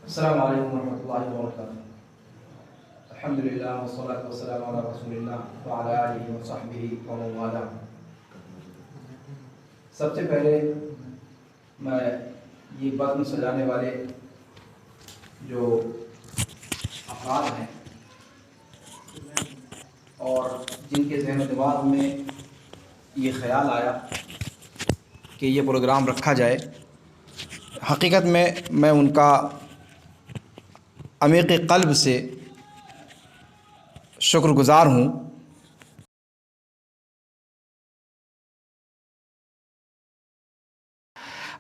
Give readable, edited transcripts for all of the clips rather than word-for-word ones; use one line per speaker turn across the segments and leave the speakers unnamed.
السلام علیکم ورحمۃ اللہ وبرکاتہ۔ الحمدللہ والصلاۃ والسلام علی رسول اللہ وعلی آلہ وصحبہ ومن والہ۔ سب سے پہلے میں یہ بزم سجانے والے جو افراد ہیں اور جن کے ذہن و دماغ میں یہ خیال آیا کہ یہ پروگرام رکھا جائے، حقیقت میں ان کا عمیق قلب سے شکر گزار ہوں۔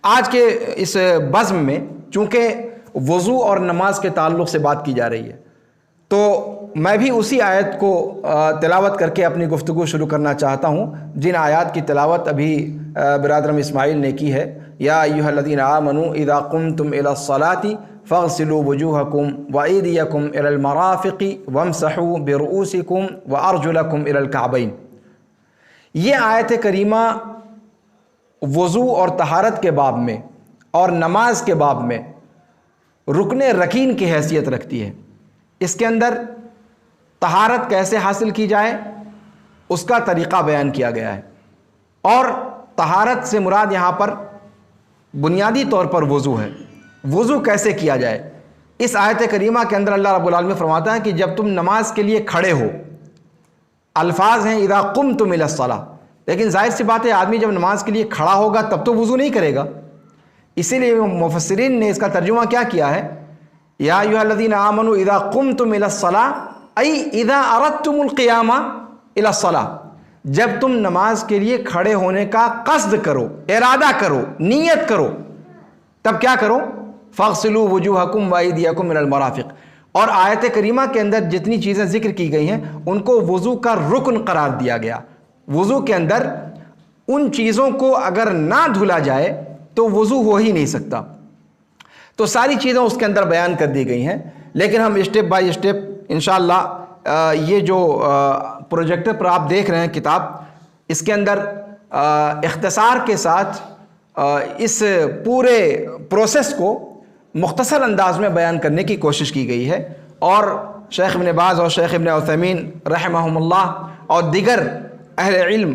آج کے اس بزم میں چونکہ وضو اور نماز کے تعلق سے بات کی جا رہی ہے، تو میں بھی اسی آیت کو تلاوت کر کے اپنی گفتگو شروع کرنا چاہتا ہوں جن آیات کی تلاوت ابھی برادرم اسماعیل نے کی ہے۔ یا ایھا الذین آمنوا اذا قمتم الی الصلاۃ فاغسلوا وجوہکم وایدیکم الی المرافق وامسحوا برؤوسکم وارجلکم الی الکعبین۔ یہ آیت کریمہ وضو اور طہارت کے باب میں اور نماز کے باب میں رکن رکین کی حیثیت رکھتی ہے۔ اس کے اندر طہارت کیسے حاصل کی جائے اس کا طریقہ بیان کیا گیا ہے، اور طہارت سے مراد یہاں پر بنیادی طور پر وضو ہے۔ وضو کیسے کیا جائے، اس آیت کریمہ کے اندر اللہ رب العالمین فرماتا ہے کہ جب تم نماز کے لیے کھڑے ہو، الفاظ ہیں اذا قمتم الی الصلاۃ، لیکن ظاہر سی بات ہے آدمی جب نماز کے لیے کھڑا ہوگا تب تو وضو نہیں کرے گا، اسی لیے مفسرین نے اس کا ترجمہ کیا کیا ہے، یا ایھا الذین آمنوا اذا قمتم الی الصلاۃ ای اذا اردتم القیام الی الصلاۃ، جب تم نماز کے لیے کھڑے ہونے کا قصد کرو، ارادہ کرو، نیت کرو، تب کیا کرو، فاغسلوا وجوہکم وایدیکم الی المرافق۔ اور آیت کریمہ کے اندر جتنی چیزیں ذکر کی گئی ہیں ان کو وضو کا رکن قرار دیا گیا۔ وضو کے اندر ان چیزوں کو اگر نہ دھلا جائے تو وضو ہو ہی نہیں سکتا، تو ساری چیزیں اس کے اندر بیان کر دی گئی ہیں، لیکن ہم اسٹیپ بائی اسٹیپ انشاءاللہ یہ جو پروجیکٹر پر آپ دیکھ رہے ہیں کتاب، اس کے اندر اختصار کے ساتھ اس پورے پروسیس کو مختصر انداز میں بیان کرنے کی کوشش کی گئی ہے، اور شیخ ابن باز اور شیخ ابن عثیمین رحمہم اللہ اور دیگر اہل علم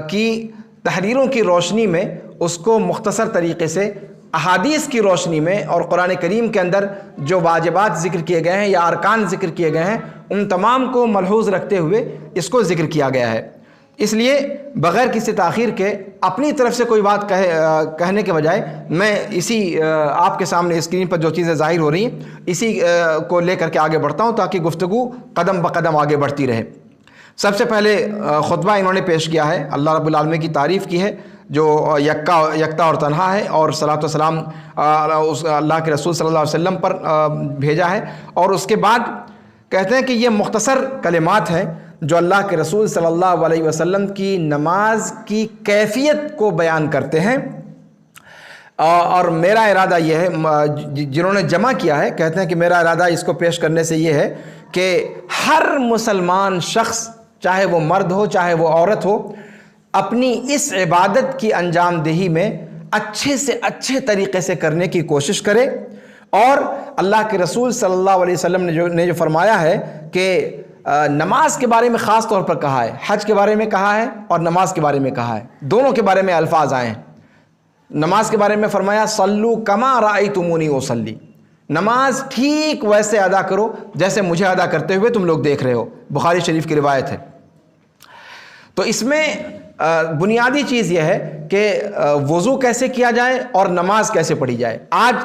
کی تحریروں کی روشنی میں اس کو مختصر طریقے سے احادیث کی روشنی میں اور قرآن کریم کے اندر جو واجبات ذکر کیے گئے ہیں یا ارکان ذکر کیے گئے ہیں ان تمام کو ملحوظ رکھتے ہوئے اس کو ذکر کیا گیا ہے۔ اس لیے بغیر کسی تاخیر کے اپنی طرف سے کوئی بات کہنے کے بجائے میں اسی آپ کے سامنے اسکرین پر جو چیزیں ظاہر ہو رہی ہیں اسی کو لے کر کے آگے بڑھتا ہوں تاکہ گفتگو قدم بقدم آگے بڑھتی رہے۔ سب سے پہلے خطبہ انہوں نے پیش کیا ہے، اللہ رب العالمین کی تعریف کی ہے جو یکتا اور تنہا ہے، اور صلاۃ و سلام اللہ کے رسول صلی اللہ علیہ وسلم پر بھیجا ہے، اور اس کے بعد کہتے ہیں کہ یہ مختصر کلمات ہیں جو اللہ کے رسول صلی اللہ علیہ وسلم کی نماز کی کیفیت کو بیان کرتے ہیں، اور میرا ارادہ یہ ہے، جنہوں نے جمع کیا ہے کہتے ہیں کہ میرا ارادہ اس کو پیش کرنے سے یہ ہے کہ ہر مسلمان شخص چاہے وہ مرد ہو چاہے وہ عورت ہو اپنی اس عبادت کی انجام دہی میں اچھے سے اچھے طریقے سے کرنے کی کوشش کرے، اور اللہ کے رسول صلی اللہ علیہ وسلم نے جو فرمایا ہے کہ نماز کے بارے میں خاص طور پر کہا ہے، حج کے بارے میں کہا ہے اور نماز کے بارے میں کہا ہے، دونوں کے بارے میں الفاظ آئے ہیں۔ نماز کے بارے میں فرمایا صلو کما رأیتمونی اصلی، نماز ٹھیک ویسے ادا کرو جیسے مجھے ادا کرتے ہوئے تم لوگ دیکھ رہے ہو، بخاری شریف کی روایت ہے۔ تو اس میں بنیادی چیز یہ ہے کہ وضو کیسے کیا جائے اور نماز کیسے پڑھی جائے۔ آج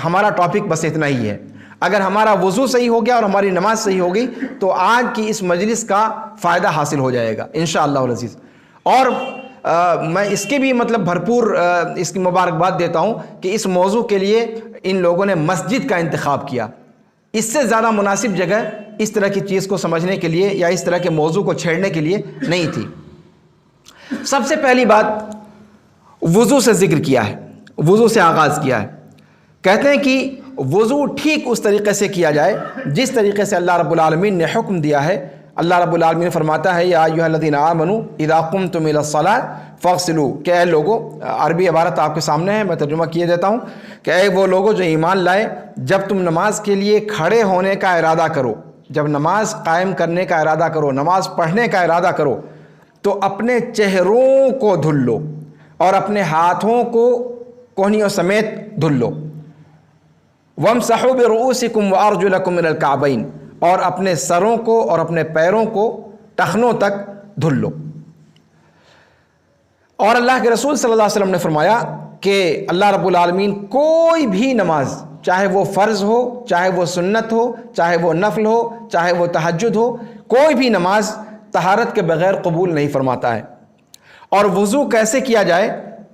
ہمارا ٹاپک بس اتنا ہی ہے، اگر ہمارا وضو صحیح ہو گیا اور ہماری نماز صحیح ہو گئی تو آج کی اس مجلس کا فائدہ حاصل ہو جائے گا انشاءاللہ العزیز۔ اور میں اس کے بھی بھرپور اس کی مبارکباد دیتا ہوں کہ اس موضوع کے لیے ان لوگوں نے مسجد کا انتخاب کیا، اس سے زیادہ مناسب جگہ اس طرح کی چیز کو سمجھنے کے لیے یا اس طرح کے موضوع کو چھیڑنے کے لیے نہیں تھی۔ سب سے پہلی بات وضو سے ذکر کیا ہے، وضو سے آغاز کیا ہے۔ کہتے ہیں کہ وضو ٹھیک اس طریقے سے کیا جائے جس طریقے سے اللہ رب العالمین نے حکم دیا ہے اللہ رب العالمین فرماتا ہے یا ایھا الذین آمنوا اذا قمتم الی الصلاۃ فاغسلوا، کہ اے لوگوں، عربی عبارت آپ کے سامنے ہے، میں ترجمہ کیے دیتا ہوں کہ اے وہ لوگوں جو ایمان لائے، جب تم نماز کے لیے کھڑے ہونے کا ارادہ کرو، جب نماز قائم کرنے کا ارادہ کرو، نماز پڑھنے کا ارادہ کرو، تو اپنے چہروں کو دھل لو اور اپنے ہاتھوں کو کوہنیوں سمیت دھل لو، وامسحوا برؤوسکم وارجلکم من الکعبین، اور اپنے سروں کو اور اپنے پیروں کو ٹخنوں تک دھل لو۔ اور اللہ کے رسول صلی اللہ علیہ وسلم نے فرمایا کہ اللہ رب العالمین کوئی بھی نماز، چاہے وہ فرض ہو، چاہے وہ سنت ہو، چاہے وہ نفل ہو، چاہے وہ تہجد ہو، کوئی بھی نماز طہارت کے بغیر قبول نہیں فرماتا ہے۔ اور وضو کیسے کیا جائے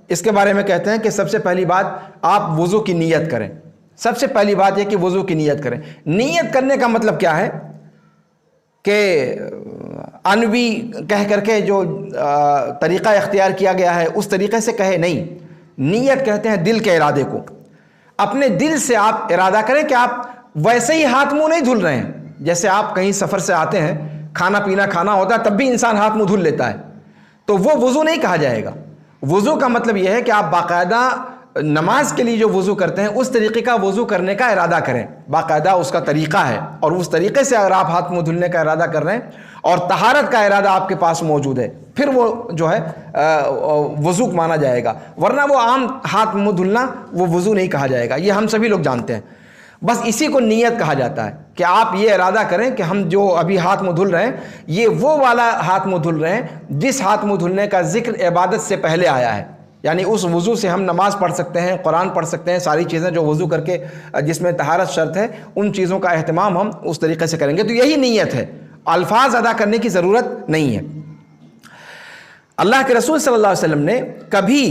اس کے بارے میں کہتے ہیں کہ سب سے پہلی بات آپ وضو کی نیت کریں۔ سب سے پہلی بات یہ کہ وضو کی نیت کریں۔ نیت کرنے کا مطلب کیا ہے کہ انوی کہہ کر کے جو طریقہ اختیار کیا گیا ہے اس طریقے سے کہے نہیں، نیت کہتے ہیں دل کے ارادے کو۔ اپنے دل سے آپ ارادہ کریں کہ آپ ویسے ہی ہاتھ منہ نہیں دھل رہے ہیں، جیسے آپ کہیں سفر سے آتے ہیں، کھانا پینا کھانا ہوتا ہے تب بھی انسان ہاتھ منہ دھل لیتا ہے، تو وہ وضو نہیں کہا جائے گا۔ وضو کا مطلب یہ ہے کہ آپ باقاعدہ نماز کے لیے جو وضو کرتے ہیں اس طریقے کا وضو کرنے کا ارادہ کریں، باقاعدہ اس کا طریقہ ہے، اور اس طریقے سے اگر آپ ہاتھ منہ دھلنے کا ارادہ کر رہے ہیں اور طہارت کا ارادہ آپ کے پاس موجود ہے، پھر وہ جو ہے وضو مانا جائے گا، ورنہ وہ عام ہاتھ منہ دھلنا وہ وضو نہیں کہا جائے گا، یہ ہم سبھی لوگ جانتے ہیں۔ بس اسی کو نیت کہا جاتا ہے کہ آپ یہ ارادہ کریں کہ ہم جو ابھی ہاتھ منہ دھل رہے ہیں یہ وہ والا ہاتھ منہ دھل رہے ہیں جس ہاتھ منہ دھلنے کا ذکر عبادت سے پہلے آیا ہے، یعنی اس وضو سے ہم نماز پڑھ سکتے ہیں، قرآن پڑھ سکتے ہیں، ساری چیزیں جو وضو کر کے جس میں طہارت شرط ہے ان چیزوں کا اہتمام ہم اس طریقے سے کریں گے، تو یہی نیت ہے، الفاظ ادا کرنے کی ضرورت نہیں ہے۔ اللہ کے رسول صلی اللہ علیہ وسلم نے کبھی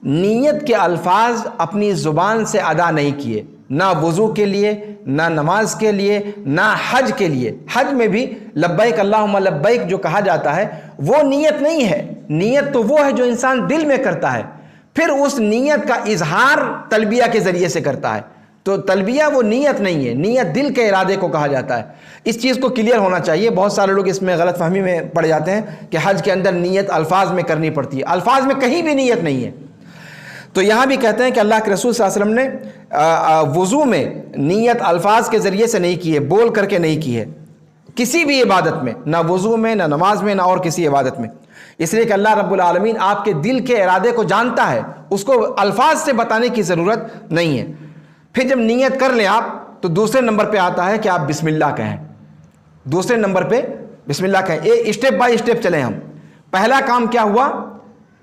نیت کے الفاظ اپنی زبان سے ادا نہیں کیے، نہ وضو کے لیے، نہ نماز کے لیے، نہ حج کے لیے۔ حج میں بھی لبیک اللہم لبیک جو کہا جاتا ہے وہ نیت نہیں ہے، نیت تو وہ ہے جو انسان دل میں کرتا ہے، پھر اس نیت کا اظہار تلبیہ کے ذریعے سے کرتا ہے، تو تلبیہ وہ نیت نہیں ہے، نیت دل کے ارادے کو کہا جاتا ہے۔ اس چیز کو کلیئر ہونا چاہیے، بہت سارے لوگ اس میں غلط فہمی میں پڑ جاتے ہیں کہ حج کے اندر نیت الفاظ میں کرنی پڑتی ہے، الفاظ میں کہیں بھی نیت نہیں ہے۔ تو یہاں بھی کہتے ہیں کہ اللہ کے رسول صلی اللہ علیہ وسلم نے وضو میں نیت الفاظ کے ذریعے سے نہیں کی ہے، بول کر کے نہیں کی ہے، کسی بھی عبادت میں، نہ وضو میں، نہ نماز میں، نہ اور کسی عبادت میں، اس لیے کہ اللہ رب العالمین آپ کے دل کے ارادے کو جانتا ہے، اس کو الفاظ سے بتانے کی ضرورت نہیں ہے۔ پھر جب نیت کر لیں آپ تو دوسرے نمبر پہ آتا ہے کہ آپ بسم اللہ کہیں، دوسرے نمبر پہ بسم اللہ کہیں۔ اسٹیپ بائی اسٹیپ چلیں ہم۔ پہلا کام کیا ہوا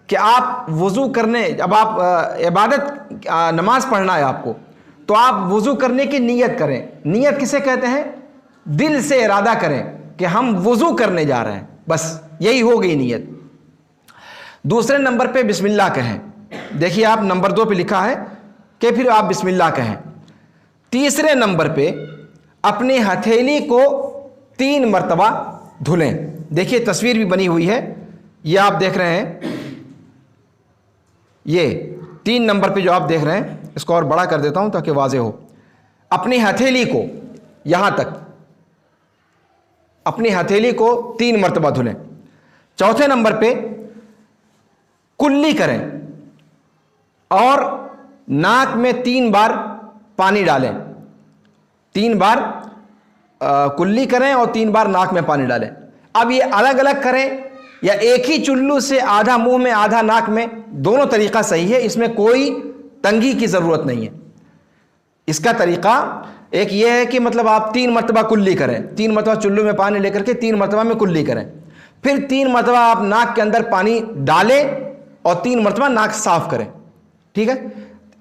کہ آپ وضو کرنے، اب آپ عبادت نماز پڑھنا ہے آپ کو، تو آپ وضو کرنے کی نیت کریں۔ نیت کسے کہتے ہیں؟ دل سے ارادہ کریں کہ ہم وضو کرنے جا رہے ہیں، بس یہی ہو گئی نیت۔ دوسرے نمبر پہ بسم اللہ کہیں، دیکھیے آپ نمبر 2 پہ لکھا ہے کہ پھر آپ بسم اللہ کہیں۔ تیسرے نمبر پہ اپنی ہتھیلی کو 3 مرتبہ دھلیں، دیکھیے تصویر بھی بنی ہوئی ہے، یہ آپ دیکھ رہے ہیں، یہ 3 نمبر پہ جو آپ دیکھ رہے ہیں، اس کو اور بڑا کر دیتا ہوں تاکہ واضح ہو۔ اپنی ہتھیلی کو یہاں تک، اپنی ہتھیلی کو 3 مرتبہ دھلیں۔ چوتھے نمبر پہ کلی کریں اور ناک میں 3 بار پانی ڈالیں، 3 بار کلی کریں اور 3 بار ناک میں پانی ڈالیں۔ اب یہ الگ الگ کریں یا ایک ہی چلو سے آدھا منہ میں آدھا ناک میں، دونوں طریقہ صحیح ہے، اس میں کوئی تنگی کی ضرورت نہیں ہے۔ اس کا طریقہ ایک یہ ہے کہ مطلب آپ 3 مرتبہ کلی کریں، 3 مرتبہ چلو میں پانی لے کر کے 3 مرتبہ میں کلی کریں، پھر 3 مرتبہ آپ ناک کے اندر پانی ڈالیں اور 3 مرتبہ ناک صاف کریں، ٹھیک ہے؟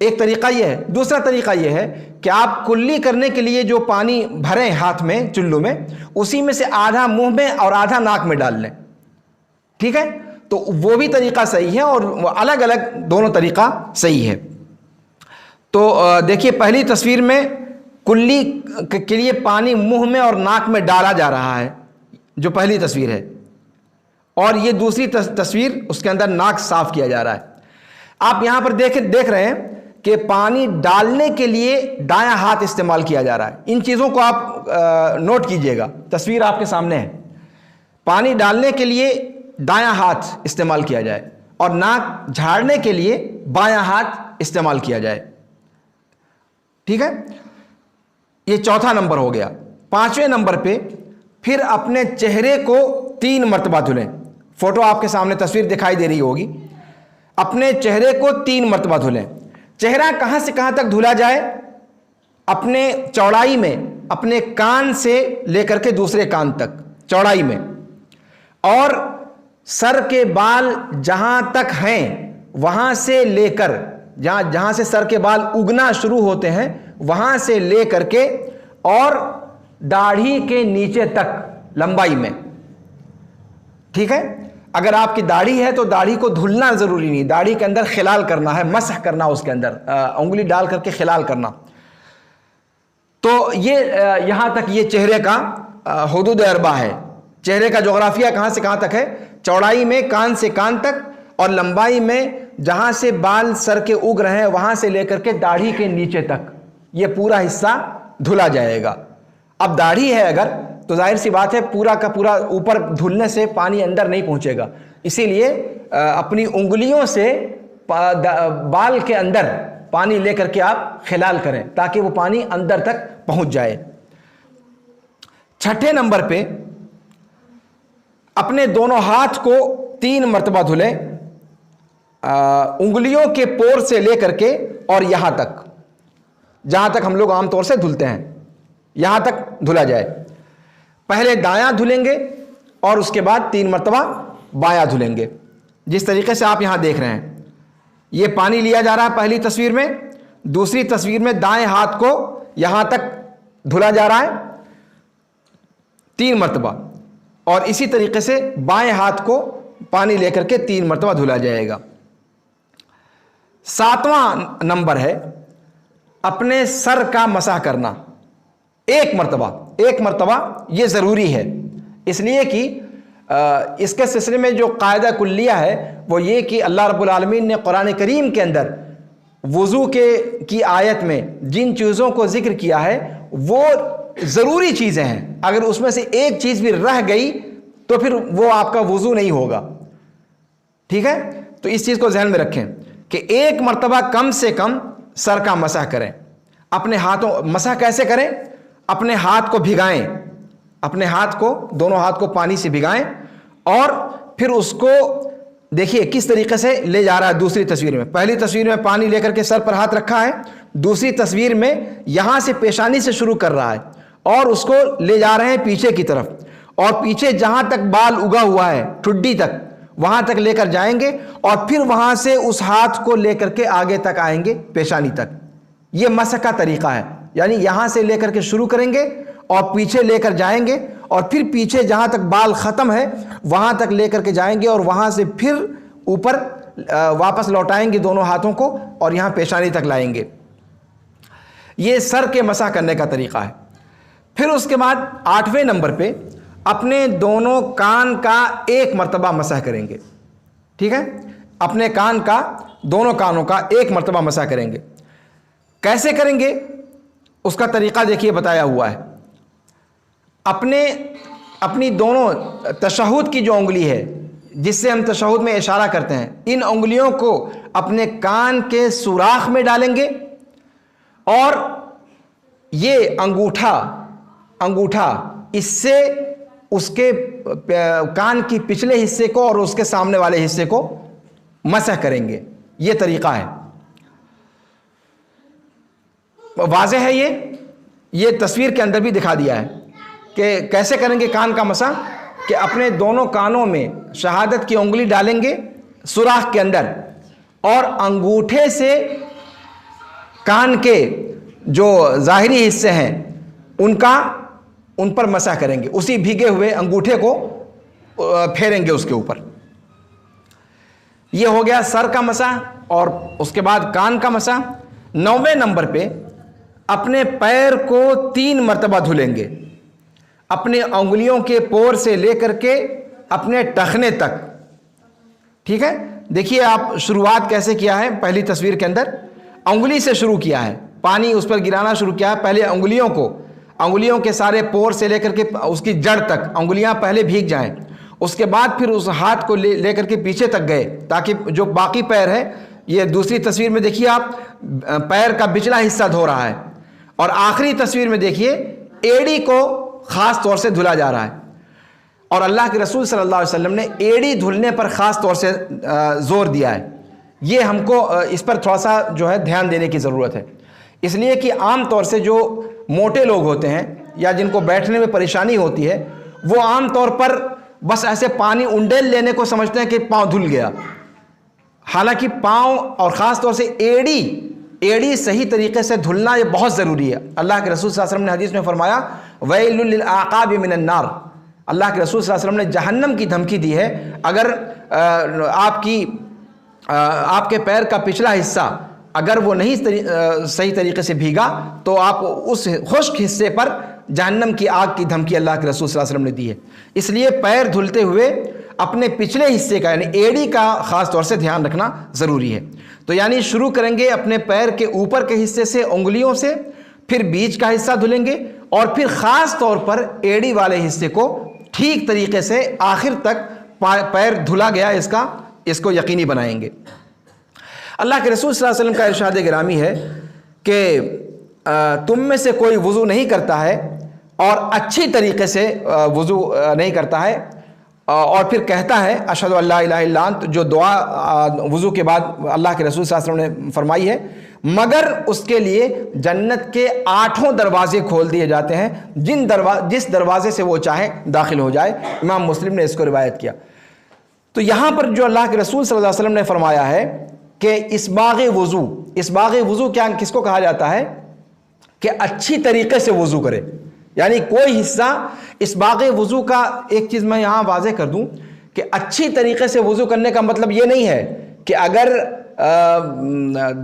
ایک طریقہ یہ ہے۔ دوسرا طریقہ یہ ہے کہ آپ کلی کرنے کے لیے جو پانی بھریں ہاتھ میں چلو میں، اسی میں سے آدھا منہ میں اور آدھا ناک میں ڈال لیں، ٹھیک ہے؟ تو وہ بھی طریقہ صحیح ہے اور الگ الگ دونوں طریقہ صحیح ہے۔ تو دیکھیے پہلی تصویر میں کلی کے لیے پانی منہ میں اور ناک میں ڈالا جا رہا ہے، جو پہلی تصویر ہے، اور یہ دوسری تصویر اس کے اندر ناک صاف کیا جا رہا ہے۔ آپ یہاں پر دیکھ رہے ہیں کہ پانی ڈالنے کے لیے دایاں ہاتھ استعمال کیا جا رہا ہے۔ ان چیزوں کو آپ نوٹ کیجئے گا، تصویر آپ کے سامنے ہے۔ پانی ڈالنے کے لیے دایاں ہاتھ استعمال کیا جائے اور ناک جھاڑنے کے لیے بایاں ہاتھ استعمال کیا جائے. ٹھیک ہے, یہ چوتھا نمبر ہو گیا. 5ویں نمبر پہ پھر اپنے چہرے کو 3 مرتبہ دھلیں. فوٹو آپ کے سامنے تصویر دکھائی دے رہی ہوگی. اپنے چہرے کو 3 مرتبہ دھلیں. چہرہ کہاں سے کہاں تک دھلا جائے؟ اپنے چوڑائی میں, اپنے کان سے لے کر کے دوسرے کان تک چوڑائی میں, اور سر کے بال جہاں تک ہیں وہاں سے لے کر جہاں سے سر کے بال اگنا شروع ہوتے ہیں وہاں سے لے کر کے اور داڑھی کے نیچے تک لمبائی میں. ٹھیک ہے, اگر آپ کی داڑھی ہے تو داڑھی کو دھلنا ضروری نہیں, داڑھی کے اندر خلال کرنا ہے, مسح کرنا, اس کے اندر انگلی ڈال کر کے خلال کرنا. تو یہ یہاں تک یہ چہرے کا حدود اربع ہے. چہرے کا جغرافیہ کہاں سے کہاں تک ہے؟ چوڑائی میں کان سے کان تک, اور لمبائی میں جہاں سے بال سر کے اگ رہے ہیں وہاں سے لے کر کے داڑھی کے نیچے تک یہ پورا حصہ دھلا جائے گا. اب داڑھی ہے اگر, تو ظاہر سی بات ہے پورا کا پورا اوپر دھلنے سے پانی اندر نہیں پہنچے گا, اسی لیے اپنی انگلیوں سے بال کے اندر پانی لے کر کے آپ خلال کریں تاکہ وہ پانی اندر تک پہنچ جائے. 6 نمبر پہ اپنے دونوں ہاتھ کو 3 مرتبہ دھلیں, انگلیوں کے پور سے لے کر کے اور یہاں تک, جہاں تک ہم لوگ عام طور سے دھلتے ہیں یہاں تک دھلا جائے. پہلے دایاں دھلیں گے اور اس کے بعد 3 مرتبہ بایاں دھلیں گے. جس طریقے سے آپ یہاں دیکھ رہے ہیں یہ پانی لیا جا رہا ہے پہلی تصویر میں, دوسری تصویر میں دائیں ہاتھ کو یہاں تک دھلا جا رہا ہے 3 مرتبہ, اور اسی طریقے سے بائیں ہاتھ کو پانی لے کر کے 3 مرتبہ دھلا جائے گا. 7واں نمبر ہے اپنے سر کا مسح کرنا 1 مرتبہ. یہ ضروری ہے اس لیے کہ اس کے سلسلے میں جو قاعدہ کلیہ ہے وہ یہ کہ اللہ رب العالمین نے قرآن کریم کے اندر وضو کی آیت میں جن چیزوں کو ذکر کیا ہے وہ ضروری چیزیں ہیں. اگر اس میں سے ایک چیز بھی رہ گئی تو پھر وہ آپ کا وضو نہیں ہوگا. ٹھیک ہے, تو اس چیز کو ذہن میں رکھیں کہ 1 مرتبہ کم سے کم سر کا مسح کریں. اپنے ہاتھوں مسح کیسے کریں؟ اپنے ہاتھ کو بھگائیں, اپنے ہاتھ کو, دونوں ہاتھ کو پانی سے بھگائیں اور پھر اس کو دیکھیے کس طریقے سے لے جا رہا ہے. دوسری تصویر میں, پہلی تصویر میں پانی لے کر کے سر پر ہاتھ رکھا ہے, دوسری تصویر میں یہاں سے پیشانی سے شروع کر رہا ہے اور اس کو لے جا رہے ہیں پیچھے کی طرف, اور پیچھے جہاں تک بال اگا ہوا ہے ٹھڈی تک وہاں تک لے کر جائیں گے اور پھر وہاں سے اس ہاتھ کو لے کر کے آگے تک آئیں گے پیشانی تک. یہ مسح کا طریقہ ہے, یعنی یہاں سے لے کر کے شروع کریں گے اور پیچھے لے کر جائیں گے اور پھر پیچھے جہاں تک بال ختم ہے وہاں تک لے کر کے جائیں گے اور وہاں سے پھر اوپر واپس لوٹائیں گے دونوں ہاتھوں کو اور یہاں پیشانی تک لائیں گے. یہ سر کے مسح کرنے کا طریقہ ہے. پھر اس کے بعد 8ویں نمبر پہ اپنے دونوں کان کا 1 مرتبہ مسح کریں گے. ٹھیک ہے, اپنے کان کا, دونوں کانوں کا 1 مرتبہ مسح کریں گے. کیسے کریں گے اس کا طریقہ دیکھیے بتایا ہوا ہے. اپنی دونوں تشہد کی جو انگلی ہے جس سے ہم تشہد میں اشارہ کرتے ہیں, ان انگلیوں کو اپنے کان کے سوراخ میں ڈالیں گے اور یہ انگوٹھا اس سے اس کے کان کی پچھلے حصے کو اور اس کے سامنے والے حصے کو مسح کریں گے. یہ طریقہ ہے. واضح ہے یہ تصویر کے اندر بھی دکھا دیا ہے کہ کیسے کریں گے کان کا مسح, کہ اپنے دونوں کانوں میں شہادت کی انگلی ڈالیں گے سوراخ کے اندر اور انگوٹھے سے کان کے جو ظاہری حصے ہیں ان پر مسح کریں گے. اسی بھیگے ہوئے انگوٹھے کو پھیریں گے اس کے اوپر. یہ ہو گیا سر کا مسح اور اس کے بعد کان کا مسح. 9ویں نمبر پہ اپنے پیر کو 3 مرتبہ دھلیں گے, اپنے انگلیوں کے پور سے لے کر کے اپنے ٹخنے تک. ٹھیک ہے, دیکھیے آپ شروعات کیسے کیا ہے. پہلی تصویر کے اندر انگلی سے شروع کیا ہے, پانی اس پر گرانا شروع کیا ہے. پہلے انگلیوں کے سارے پور سے لے کر کے اس کی جڑ تک انگلیاں پہلے بھیگ جائیں اس کے بعد پھر اس ہاتھ کو لے کر کے پیچھے تک گئے تاکہ جو باقی پیر ہے، یہ دوسری تصویر میں دیکھیے آپ پیر کا پچھلا حصہ دھو رہا ہے، اور آخری تصویر میں دیکھیے ایڑی کو خاص طور سے دھلا جا رہا ہے، اور اللہ کے رسول صلی اللہ علیہ وسلم نے ایڑی دھلنے پر خاص طور سے زور دیا ہے۔ یہ ہم کو اس پر تھوڑا سا جو ہے دھیان دینے کی ضرورت ہے، اس لیے کہ عام طور سے جو موٹے لوگ ہوتے ہیں یا جن کو بیٹھنے میں پریشانی ہوتی ہے، وہ عام طور پر بس ایسے پانی انڈیل لینے کو سمجھتے ہیں کہ پاؤں دھل گیا، حالانکہ پاؤں اور خاص طور سے ایڑی صحیح طریقے سے دھلنا یہ بہت ضروری ہے۔ اللہ کے رسول صلی اللہ علیہ وسلم نے حدیث میں فرمایا وَيْلٌ لِلْأَعْقَابِ مِنَ النَّارِ، اللہ کے رسول صلی اللہ علیہ وسلم نے جہنم کی دھمکی دی ہے اگر آپ کے پیر کا پچھلا حصہ اگر وہ نہیں صحیح طریقے سے بھیگا تو آپ اس خشک حصے پر جہنم کی آگ کی دھمکی اللہ کے رسول صلی اللہ علیہ وسلم نے دی ہے۔ اس لیے پیر دھلتے ہوئے اپنے پچھلے حصے کا یعنی ایڑی کا خاص طور سے دھیان رکھنا ضروری ہے۔ تو یعنی شروع کریں گے اپنے پیر کے اوپر کے حصے سے، انگلیوں سے، پھر بیچ کا حصہ دھلیں گے، اور پھر خاص طور پر ایڑی والے حصے کو ٹھیک طریقے سے آخر تک پیر دھلا گیا اس کو یقینی بنائیں گے۔ اللہ کے رسول صلی اللہ علیہ وسلم کا ارشاد گرامی ہے کہ تم میں سے کوئی وضو نہیں کرتا ہے اور اچھی طریقے سے وضو نہیں کرتا ہے، اور پھر کہتا ہے اشہد ان لا الہ الا انت، جو دعا وضو کے بعد اللہ کے رسول صلی اللہ علیہ وسلم نے فرمائی ہے، مگر اس کے لیے جنت کے 8 دروازے کھول دیے جاتے ہیں، جس دروازے سے وہ چاہے داخل ہو جائے۔ امام مسلم نے اس کو روایت کیا۔ تو یہاں پر جو اللہ کے رسول صلی اللہ علیہ وسلم نے فرمایا ہے کہ اسباغ وضو کیا کس کو کہا جاتا ہے کہ اچھی طریقے سے وضو کرے، یعنی کوئی حصہ اسباغ وضو کا، ایک چیز میں یہاں واضح کر دوں کہ اچھی طریقے سے وضو کرنے کا مطلب یہ نہیں ہے کہ اگر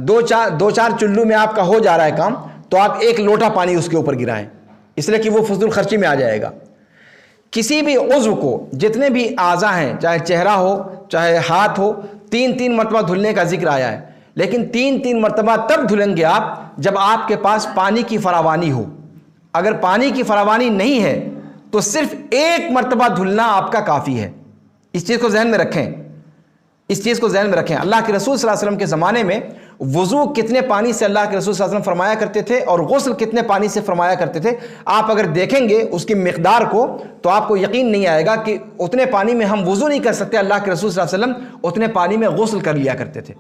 دو چار چلو میں آپ کا ہو جا رہا ہے کام تو آپ 1 لوٹا پانی اس کے اوپر گرائیں، اس لیے کہ وہ فضول خرچی میں آ جائے گا۔ کسی بھی عضو کو، جتنے بھی اعضاء ہیں، چاہے چہرہ ہو چاہے ہاتھ ہو، 3 مرتبہ دھلنے کا ذکر آیا ہے، لیکن 3 مرتبہ تب دھلیں گے آپ جب آپ کے پاس پانی کی فراوانی ہو۔ اگر پانی کی فراوانی نہیں ہے تو صرف 1 مرتبہ دھلنا آپ کا کافی ہے۔ اس چیز کو ذہن میں رکھیں، اللہ کے رسول صلی اللہ علیہ وسلم کے زمانے میں وضو کتنے پانی سے اللہ کے رسول صلی اللہ علیہ وسلم فرمایا کرتے تھے اور غسل کتنے پانی سے فرمایا کرتے تھے، آپ اگر دیکھیں گے اس کی مقدار کو تو آپ کو یقین نہیں آئے گا کہ اتنے پانی میں ہم وضو نہیں کر سکتے، اللہ کے رسول صلی اللہ علیہ وسلم اتنے پانی میں غسل کر لیا کرتے تھے۔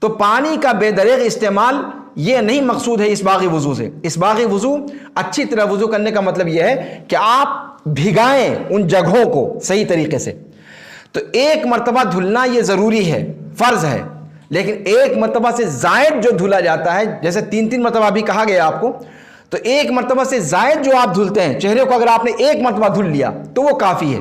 تو پانی کا بے دریغ استعمال یہ نہیں مقصود ہے اسباغ وضو سے۔ اسباغ وضو، اچھی طرح وضو کرنے کا مطلب یہ ہے کہ آپ بھگائیں ان جگہوں کو صحیح طریقے سے۔ تو 1 مرتبہ دھلنا یہ ضروری ہے، فرض ہے، لیکن 1 مرتبہ سے زائد جو دھلا جاتا ہے، جیسے 3 مرتبہ ابھی کہا گیا آپ کو، تو 1 مرتبہ سے زائد جو آپ دھلتے ہیں، چہرے کو اگر آپ نے 1 مرتبہ دھل لیا تو وہ کافی ہے،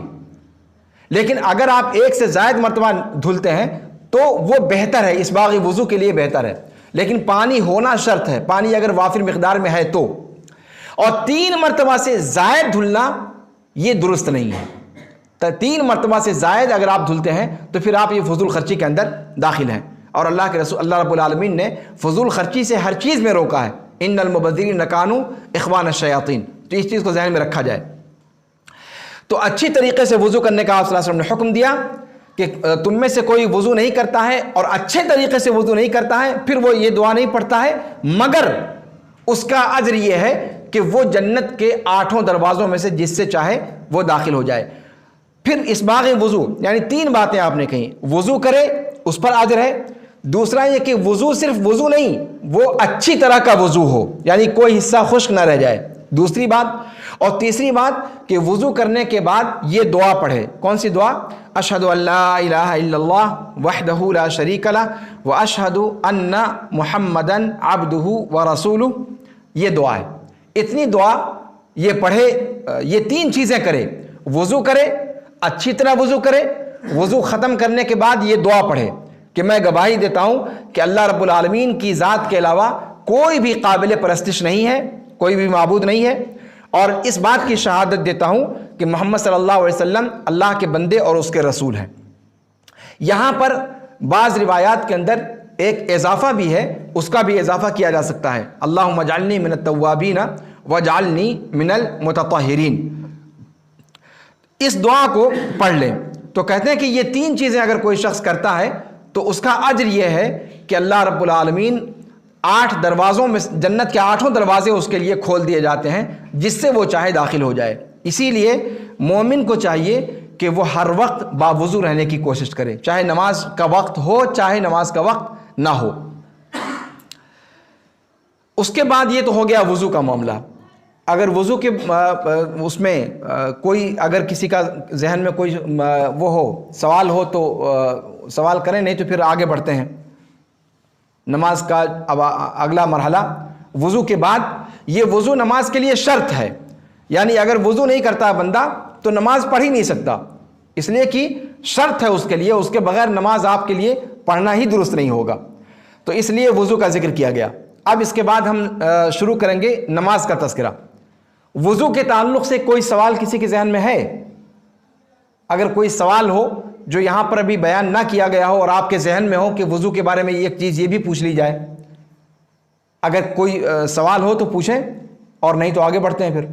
لیکن اگر آپ 1 سے زائد مرتبہ دھلتے ہیں تو وہ بہتر ہے، اسباغ وضو کے لیے بہتر ہے، لیکن پانی ہونا شرط ہے، پانی اگر وافر مقدار میں ہے تو۔ اور 3 مرتبہ سے زائد دھلنا یہ درست نہیں ہے۔ 3 مرتبہ سے زائد اگر آپ دھلتے ہیں تو پھر آپ یہ فضول خرچی کے اندر داخل ہیں، اور اللہ کے رسول اللہ رب العالمین نے فضول خرچی سے ہر چیز میں روکا ہے، ان المبذرین کانوا اخوان الشیاطین۔ تو اس چیز کو ذہن میں رکھا جائے۔ تو اچھی طریقے سے وضو کرنے کا آپ صلی اللہ علیہ وسلم نے حکم دیا کہ تم میں سے کوئی وضو نہیں کرتا ہے اور اچھے طریقے سے وضو نہیں کرتا ہے، پھر وہ یہ دعا نہیں پڑھتا ہے، مگر اس کا اجر یہ ہے کہ وہ جنت کے 8 دروازوں میں سے جس سے چاہے وہ داخل ہو جائے۔ پھر اسباغ وضو یعنی 3 باتیں آپ نے کہیں، وضو کرے اس پر اجر ہے، دوسرا یہ کہ وضو صرف وضو نہیں، وہ اچھی طرح کا وضو ہو، یعنی کوئی حصہ خشک نہ رہ جائے، دوسری بات، اور تیسری بات کہ وضو کرنے کے بعد یہ دعا پڑھے۔ کون سی دعا؟ اشہد ان لا الہ الا اللہ وحدہ لا شریک لہ واشہد ان محمدا عبدہ ورسولہ، یہ دعا ہے۔ اتنی دعا یہ پڑھے، یہ 3 چیزیں کرے، وضو کرے، اچھی طرح وضو کرے، وضو ختم کرنے کے بعد یہ دعا پڑھے کہ میں گواہی دیتا ہوں کہ اللہ رب العالمین کی ذات کے علاوہ کوئی بھی قابل پرستش نہیں ہے، کوئی بھی معبود نہیں ہے، اور اس بات کی شہادت دیتا ہوں کہ محمد صلی اللہ علیہ وسلم اللہ کے بندے اور اس کے رسول ہیں۔ یہاں پر بعض روایات کے اندر ایک اضافہ بھی ہے، اس کا بھی اضافہ کیا جا سکتا ہے، اللہم اجعلنی من التوابین واجعلنی من المتطہرین۔ اس دعا کو پڑھ لیں، تو کہتے ہیں کہ یہ 3 چیزیں اگر کوئی شخص کرتا ہے تو اس کا اجر یہ ہے کہ اللہ رب العالمین 8 دروازوں میں، جنت کے 8 دروازے اس کے لیے کھول دیے جاتے ہیں جس سے وہ چاہے داخل ہو جائے۔ اسی لیے مومن کو چاہیے کہ وہ ہر وقت باوضو رہنے کی کوشش کرے، چاہے نماز کا وقت ہو چاہے نماز کا وقت نہ ہو۔ اس کے بعد یہ تو ہو گیا وضو کا معاملہ۔ اگر وضو کے اس میں کوئی، اگر کسی کا ذہن میں کوئی وہ ہو، سوال ہو تو سوال کریں، نہیں تو پھر آگے بڑھتے ہیں۔ نماز کا اب اگلا مرحلہ وضو کے بعد، یہ وضو نماز کے لیے شرط ہے، یعنی اگر وضو نہیں کرتا بندہ تو نماز پڑھ ہی نہیں سکتا، اس لیے کہ شرط ہے اس کے لیے، اس کے بغیر نماز آپ کے لیے پڑھنا ہی درست نہیں ہوگا، تو اس لیے وضو کا ذکر کیا گیا۔ اب اس کے بعد ہم شروع کریں گے نماز کا تذکرہ۔ وضو کے تعلق سے کوئی سوال کسی کے ذہن میں ہے؟ اگر کوئی سوال ہو جو یہاں پر ابھی بیان نہ کیا گیا ہو اور آپ کے ذہن میں ہو کہ وضو کے بارے میں ایک چیز یہ بھی پوچھ لی جائے، اگر کوئی سوال ہو تو پوچھیں، اور نہیں تو آگے بڑھتے ہیں پھر۔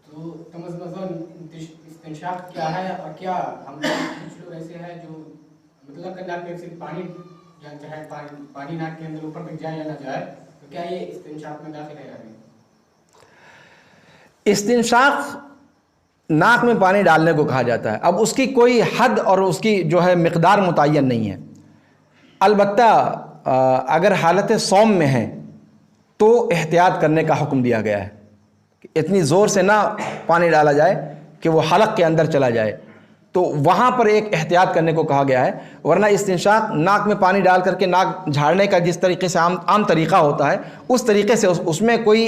تو استنشاق کیا ہے، اور کیا ہم کچھ لوگ ایسے ہیں جو مطلب ناک میں صرف پانی، چاہے پانی ناک کے اندر اوپر تک جائے یا نہ جائے، تو کیا یہ استنشاق میں داخل ہے یا نہیں؟
استنشاق ناک میں پانی ڈالنے کو کہا جاتا ہے، اب اس کی کوئی حد اور اس کی جو ہے مقدار متعین نہیں ہے۔ البتہ اگر حالت صوم میں ہیں تو احتیاط کرنے کا حکم دیا گیا ہے کہ اتنی زور سے نہ پانی ڈالا جائے کہ وہ حلق کے اندر چلا جائے، تو وہاں پر ایک احتیاط کرنے کو کہا گیا ہے، ورنہ استنشاق ناک میں پانی ڈال کر کے ناک جھاڑنے کا جس طریقے سے عام طریقہ ہوتا ہے اس طریقے سے اس میں کوئی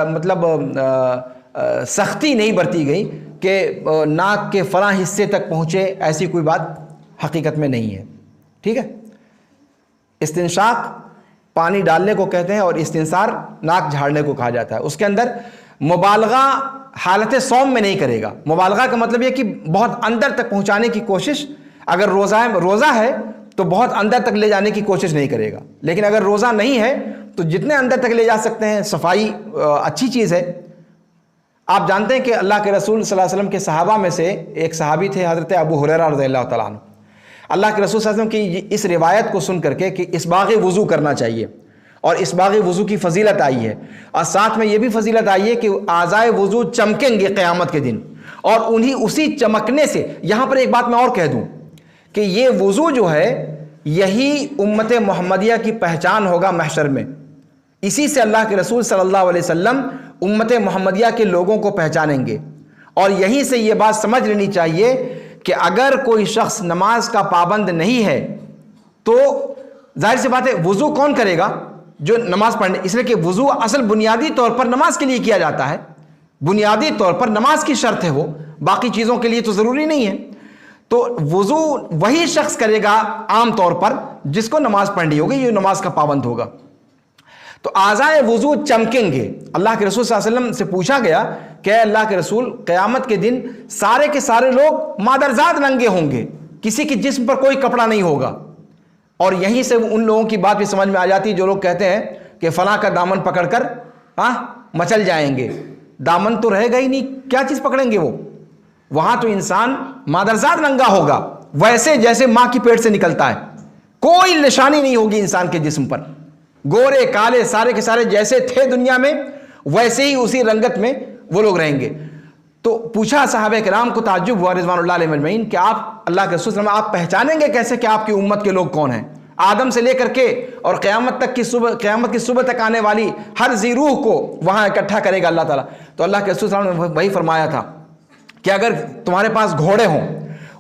مطلب سختی نہیں برتی گئی کہ ناک کے فلاں حصے تک پہنچے، ایسی کوئی بات حقیقت میں نہیں ہے، ٹھیک ہے۔ استنشاق پانی ڈالنے کو کہتے ہیں اور استنثار ناک جھاڑنے کو کہا جاتا ہے۔ اس کے اندر مبالغہ حالت صوم میں نہیں کرے گا۔ مبالغہ کا مطلب یہ کہ بہت اندر تک پہنچانے کی کوشش، اگر روزہ ہے تو بہت اندر تک لے جانے کی کوشش نہیں کرے گا، لیکن اگر روزہ نہیں ہے تو جتنے اندر تک لے جا سکتے ہیں، صفائی اچھی چیز ہے۔ آپ جانتے ہیں کہ اللہ کے رسول صلی اللہ علیہ وسلم کے صحابہ میں سے ایک صحابی تھے حضرت ابو ہریرہ رضی اللہ تعالیٰ عنہ۔ اللہ کے رسول صلی اللہ علیہ وسلم کی اس روایت کو سن کر کے کہ اسباغ وضو کرنا چاہیے، اور اسباغ وضو کی فضیلت آئی ہے، اور ساتھ میں یہ بھی فضیلت آئی ہے کہ اعضائے وضو چمکیں گے قیامت کے دن، اور اسی چمکنے سے، یہاں پر ایک بات میں اور کہہ دوں کہ یہ وضو جو ہے یہی امت محمدیہ کی پہچان ہوگا محشر میں، اسی سے اللہ کے رسول صلی اللہ علیہ وسلم امت محمدیہ کے لوگوں کو پہچانیں گے، اور یہیں سے یہ بات سمجھ لینی چاہیے کہ اگر کوئی شخص نماز کا پابند نہیں ہے تو ظاہر سی بات ہے وضو کون کرے گا جو نماز پڑھنے، اس لیے کہ وضو اصل بنیادی طور پر نماز کے لیے کیا جاتا ہے، بنیادی طور پر نماز کی شرط ہے، وہ باقی چیزوں کے لیے تو ضروری نہیں ہے، تو وضو وہی شخص کرے گا عام طور پر جس کو نماز پڑھنی ہوگی، یہ نماز کا پابند ہوگا۔ تو اعضائے وضو چمکیں گے۔ اللہ کے رسول صلی اللہ علیہ وسلم سے پوچھا گیا کہ اے اللہ کے رسول، قیامت کے دن سارے کے سارے لوگ مادرزاد ننگے ہوں گے، کسی کے جسم پر کوئی کپڑا نہیں ہوگا، اور یہیں سے ان لوگوں کی بات بھی سمجھ میں آ جاتی ہے جو لوگ کہتے ہیں کہ فلاں کا دامن پکڑ کر مچل جائیں گے۔ دامن تو رہے گا ہی نہیں، کیا چیز پکڑیں گے وہ؟ وہاں تو انسان مادرزاد ننگا ہوگا، ویسے جیسے ماں کی پیٹ سے نکلتا ہے، کوئی نشانی نہیں ہوگی انسان کے جسم پر، گورے کالے سارے کے سارے جیسے تھے دنیا میں ویسے ہی اسی رنگت میں وہ لوگ رہیں گے۔ تو پوچھا صحابہ کرام کو، تعجب ہوا رضوان اللہ علیہم اجمعین کہ آپ اللہ کے رسول صلی اللہ علیہ وسلم آپ پہچانیں گے کیسے کہ آپ کی امت کے لوگ کون ہیں؟ آدم سے لے کر کے اور قیامت کی صبح تک آنے والی ہر ذی روح کو وہاں اکٹھا کرے گا اللہ تعالیٰ۔ تو اللہ کے رسول صلی اللہ علیہ وسلم نے وہی فرمایا تھا کہ اگر تمہارے پاس گھوڑے ہوں،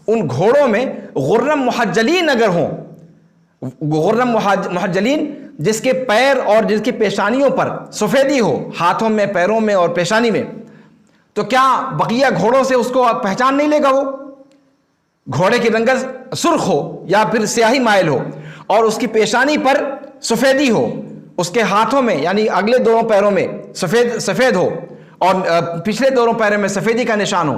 ان گھوڑوں میں غرم محجلین اگر ہوں، غرم محجلین جس کے پیر اور جس کی پیشانیوں پر سفیدی ہو، ہاتھوں میں، پیروں میں اور پیشانی میں، تو کیا بقیہ گھوڑوں سے اس کو پہچان نہیں لے گا؟ وہ گھوڑے کی رنگت سرخ ہو یا پھر سیاہی مائل ہو اور اس کی پیشانی پر سفیدی ہو، اس کے ہاتھوں میں یعنی اگلے دونوں پیروں میں سفید ہو اور پچھلے دونوں پیروں میں سفیدی کا نشان ہو،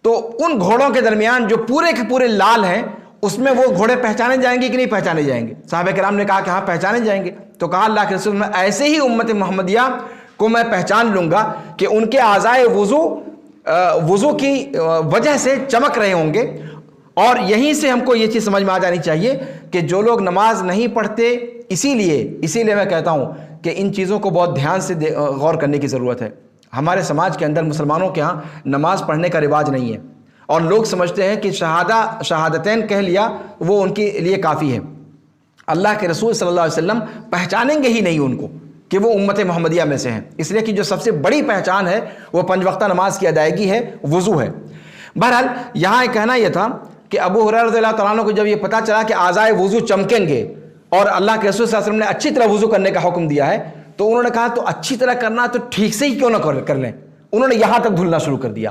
تو ان گھوڑوں کے درمیان جو پورے کے پورے لال ہیں اس میں وہ گھوڑے پہچانے جائیں گے کہ نہیں پہچانے جائیں گے؟ صحابہ کرام نے کہا کہ ہاں پہچانے جائیں گے۔ تو کہا اللہ کے رسول نے ایسے ہی امت محمدیہ کو میں پہچان لوں گا کہ ان کے اعضائے وضو کی وجہ سے چمک رہے ہوں گے. اور یہیں سے ہم کو یہ چیز سمجھ میں آ جانی چاہیے کہ جو لوگ نماز نہیں پڑھتے، اسی لیے میں کہتا ہوں کہ ان چیزوں کو بہت دھیان سے غور کرنے کی ضرورت ہے. ہمارے سماج کے اندر مسلمانوں کے ہاں نماز پڑھنے کا رواج نہیں ہے، اور لوگ سمجھتے ہیں کہ شہادتین کہہ لیا وہ ان کے لیے کافی ہے. اللہ کے رسول صلی اللہ علیہ وسلم پہچانیں گے ہی نہیں ان کو کہ وہ امت محمدیہ میں سے ہیں، اس لیے کہ جو سب سے بڑی پہچان ہے وہ 5 وقتہ نماز کی ادائیگی ہے، وضو ہے. بہرحال یہاں ایک کہنا یہ تھا کہ ابو ہریرہ رضی اللہ تعالیٰ عنہ کو جب یہ پتہ چلا کہ اعضائے وضو چمکیں گے اور اللہ کے رسول صلی اللہ علیہ وسلم نے اچھی طرح وضو کرنے کا حکم دیا ہے، تو انہوں نے کہا تو اچھی طرح کرنا تو ٹھیک سے ہی کیوں نہ کر لیں. انہوں نے یہاں تک دھلنا شروع کر دیا،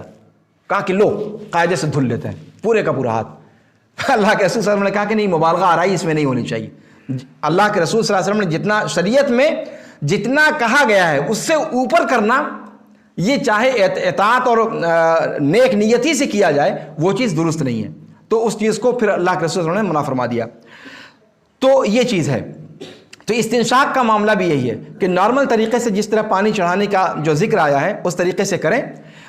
کہا کہ لو قاعدے سے دھل لیتے ہیں پورے کا پورا ہاتھ. اللہ کے رسول صلی اللہ علیہ وسلم نے کہا کہ نہیں، مبالغہ آرائی اس میں نہیں ہونی چاہیے. اللہ کے رسول صلی اللہ علیہ وسلم نے جتنا شریعت میں جتنا کہا گیا ہے اس سے اوپر کرنا، یہ چاہے اطاعت اور نیک نیتی سے کیا جائے، وہ چیز درست نہیں ہے. تو اس چیز کو پھر اللہ کے رسول صلی اللہ علیہ وسلم نے منع فرما دیا. تو یہ چیز ہے. تو استنشاق کا معاملہ بھی یہی ہے کہ نارمل طریقے سے جس طرح پانی چڑھانے کا جو ذکر آیا ہے اس طریقے سے کریں.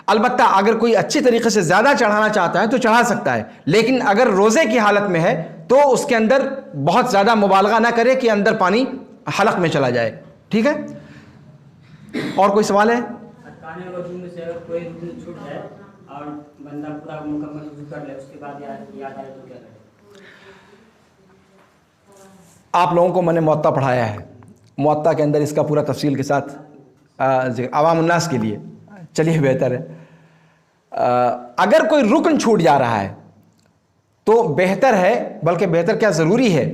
البتہ اگر کوئی اچھی طریقے سے زیادہ چڑھانا چاہتا ہے تو چڑھا سکتا ہے، لیکن اگر روزے کی حالت میں ہے تو اس کے اندر بہت زیادہ مبالغہ نہ کرے کہ اندر پانی حلق میں چلا جائے. ٹھیک ہے، اور کوئی سوال ہے؟
کوئی چھوٹ ہے اور بندہ پورا مکمل وضو کر لے، اس کے بعد یاد آئے تو کیا کرے؟
آپ لوگوں کو میں نے موطا پڑھایا ہے، موطا کے اندر اس کا پورا تفصیل کے ساتھ عوام الناس کے لیے. چلیے بہتر ہے. اگر کوئی رکن چھوٹ جا رہا ہے تو بہتر ہے، بلکہ بہتر کیا ضروری ہے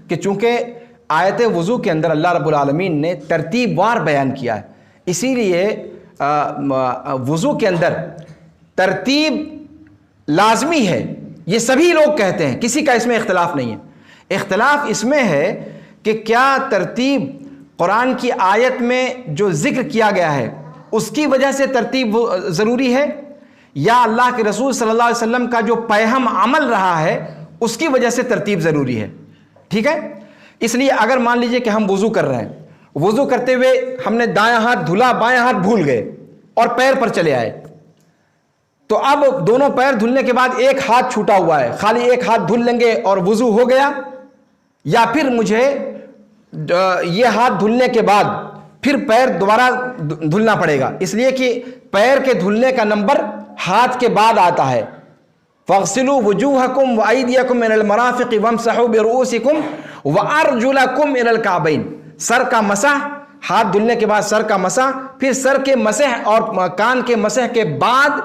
کہ چونکہ آیت وضو کے اندر اللہ رب العالمین نے ترتیب وار بیان کیا ہے، اسی لیے وضو کے اندر ترتیب لازمی ہے. یہ سبھی لوگ کہتے ہیں، کسی کا اس میں اختلاف نہیں ہے. اختلاف اس میں ہے کہ کیا ترتیب قرآن کی آیت میں جو ذکر کیا گیا ہے اس کی وجہ سے ترتیب ضروری ہے، یا اللہ کے رسول صلی اللہ علیہ وسلم کا جو پیہم عمل رہا ہے اس کی وجہ سے ترتیب ضروری ہے. ٹھیک ہے، اس لیے اگر مان لیجئے کہ ہم وضو کر رہے ہیں، وضو کرتے ہوئے ہم نے دایاں ہاتھ دھلا، بایاں ہاتھ بھول گئے اور پیر پر چلے آئے، تو اب دونوں پیر دھلنے کے بعد ایک ہاتھ چھوٹا ہوا ہے، خالی ایک ہاتھ دھل لیں گے اور وضو ہو گیا، یا پھر مجھے یہ ہاتھ دھلنے کے بعد پھر پیر دوبارہ دھلنا پڑے گا، اس لیے کہ پیر کے دھلنے کا نمبر ہاتھ کے بعد آتا ہے. فَاغْسِلُوا وُجُوهَكُمْ وَأَيْدِيَكُمْ مِنَ الْمَرَافِقِ وَامْسَحُوا بِرُؤُوسِكُمْ وَأَرْجُلَكُمْ إِلَى الْكَعْبَيْنِ. سر کا مسح، ہاتھ دھلنے کے بعد سر کا مسح، پھر سر کے مسح اور کان کے مسح کے بعد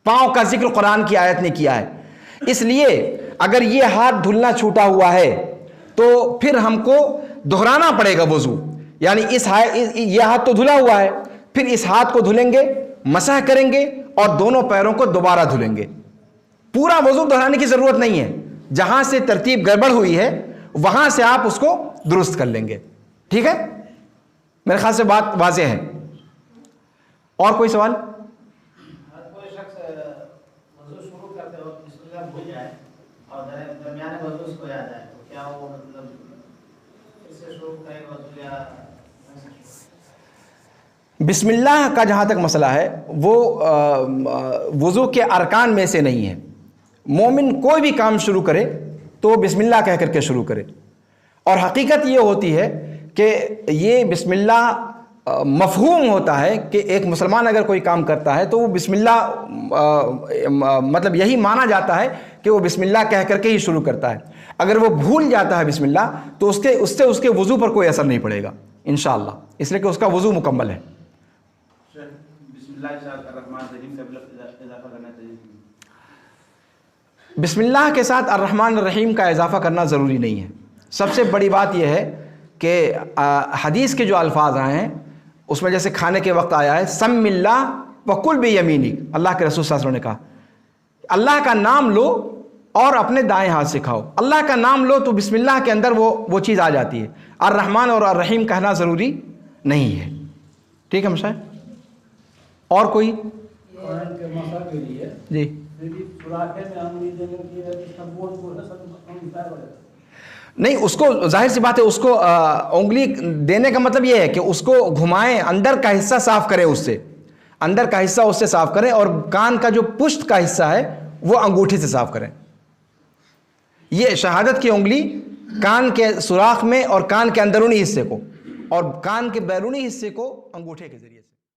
پاؤں کا ذکر قرآن کی آیت نے کیا ہے. اس لیے اگر یہ ہاتھ دھلنا چھوٹا ہوا ہے تو پھر ہم کو دہرانا پڑے گا وضو. یعنی یہ ہاتھ تو دھلا ہوا ہے، پھر اس ہاتھ کو دھلیں گے، مسح کریں گے اور دونوں پیروں کو دوبارہ دھلیں گے. پورا وضو دہرانے کی ضرورت نہیں ہے، جہاں سے ترتیب گڑبڑ ہوئی ہے وہاں سے آپ اس کو درست کر لیں گے. ٹھیک ہے، میرے خیال سے بات واضح ہے. اور کوئی سوال؟
کوئی شخص وضو شروع کرتے وقت بسم اللہ بھول جائے اور درمیان وضو اس کو یاد آئے تو کیا وہ مطلب اس سے شروع کرے وضو یا
بسم اللہ کا جہاں تک مسئلہ ہے وہ وضو کے ارکان میں سے نہیں ہے. مومن کوئی بھی کام شروع کرے تو وہ بسم اللہ کہہ کر کے شروع کرے، اور حقیقت یہ ہوتی ہے کہ یہ بسم اللہ مفہوم ہوتا ہے کہ ایک مسلمان اگر کوئی کام کرتا ہے تو وہ بسم اللہ مطلب یہی مانا جاتا ہے کہ وہ بسم اللہ کہہ کر کے ہی شروع کرتا ہے. اگر وہ بھول جاتا ہے بسم اللہ تو اس سے وضو پر کوئی اثر نہیں پڑے گا انشاءاللہ، اس لیے کہ اس کا وضو مکمل ہے. بسم اللہ کے ساتھ الرحمن الرحیم کا اضافہ کرنا ضروری نہیں ہے. سب سے بڑی بات یہ ہے کہ حدیث کے جو الفاظ آئے ہیں اس میں جیسے کھانے کے وقت آیا ہے سم اللہ وکل بیمینک، اللہ کے رسول صلی اللہ علیہ وسلم نے کہا اللہ کا نام لو اور اپنے دائیں ہاتھ سے کھاؤ. اللہ کا نام لو تو بسم اللہ کے اندر وہ چیز آ جاتی ہے. الرحمن اور الرحیم کہنا ضروری نہیں ہے. ٹھیک ہے مشاہد؟ اور کوئی؟
قرآن کے مسئلہ کے لیے
جی نہیں، اس کو ظاہر سی بات ہے، اس کو انگلی دینے کا مطلب یہ ہے کہ اس کو گھمائیں، اندر کا حصہ صاف کریں، اس سے اندر کا حصہ اس سے صاف کریں، اور کان کا جو پشت کا حصہ ہے وہ انگوٹھی سے صاف کریں. یہ شہادت کی انگلی کان کے سوراخ میں اور کان کے اندرونی حصے کو اور کان کے بیرونی حصے کو انگوٹھے کے ذریعے سے